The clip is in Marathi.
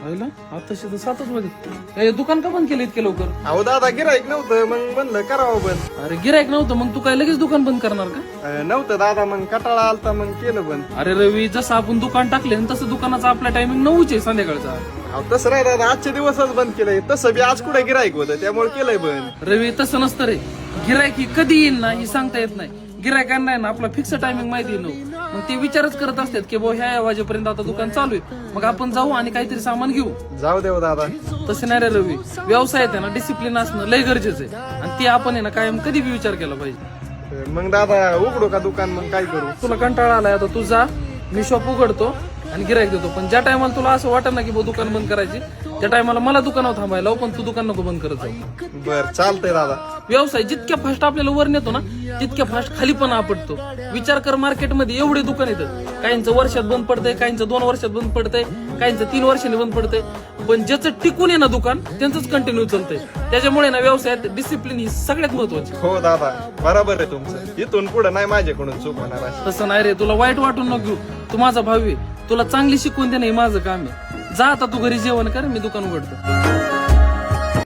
राहिला आता 7च वाजले. दुकान का बंद केलं इतके लवकर? अहो दादा गिराईक नव्हतं मग म्हणलं करावं बंद. अरे गिरायक नव्हतं मग तू काय लगेच दुकान बंद करणार का? नव्हतं दादा मग कटाळा आलता मग केलं बंद. अरे रवी, जसं आपण दुकान टाकले तसं दुकानाचा आपला टायमिंग 9च आहे संध्याकाळचा. अहो तसं नाही दादा, आजच्या दिवसच बंद केलंय. तसं बी आज कुठे गिराईक होतं त्यामुळे केलंय बंद. रवी तसं नसतं रे. गिरायक ही कधी येईल ना ही सांगता येत नाही. गिरायकांना आहे ना आपला फिक्स टायमिंग माहिती नव्हतं. मग ते विचारच करत असतात की भाऊ ह्या वाजेपर्यंत आता दुकान चालू आहे, मग आपण जाऊ आणि काहीतरी सामान घेऊ. जाऊ देव दादा. तसं नाही रे रवी, व्यवसायात आहे ना डिसिप्लिन असणं लय गरजेचं आहे आणि ते आपण आहे ना कायम कधी बी विचार केला पाहिजे. मग दादा उघडू का दुकान? मग काय करू? तुला कंटाळा आलाय आता तू जा, मी शॉप उघडतो आणि गिरायक देतो. पण ज्या टायमाला तुला असं वाटत ना की भाऊ दुकान बंद करायची, त्या टायमाला मला दुकानावर थांबायला पण तू दुकान नको बंद करत जाऊ. बर चालतंय दादा. व्यवसाय जितक्या फास्ट आपल्याला वर नेतो ना तितक्या फास्ट खाली पण आपटतो. विचार कर, मार्केटमध्ये एवढे दुकान येतात, काहींचं वर्षात बंद पडतंय, काहींचं 2 वर्षात बंद पडतंय, काहींचं 3 वर्षांनी बंद पडतंय. पण ज्याचं टिकून आहे ना दुकान त्यांचंच कंटिन्यू चालतंय. त्याच्यामुळे ना व्यवसायात डिसिप्लिन ही सगळ्यात महत्वाची. हो दादा बरोबर आहे तुमचं. इथून पुढे नाही माझ्याकडून चूक होणार. तसं नाही रे, तुला वाईट वाटून नको घेऊ. तू माझा भावी, तुला चांगली शिकवून देणं हे माझं काम आहे. जा आता तू घरी जेवण कर, मी दुकान उघडतो.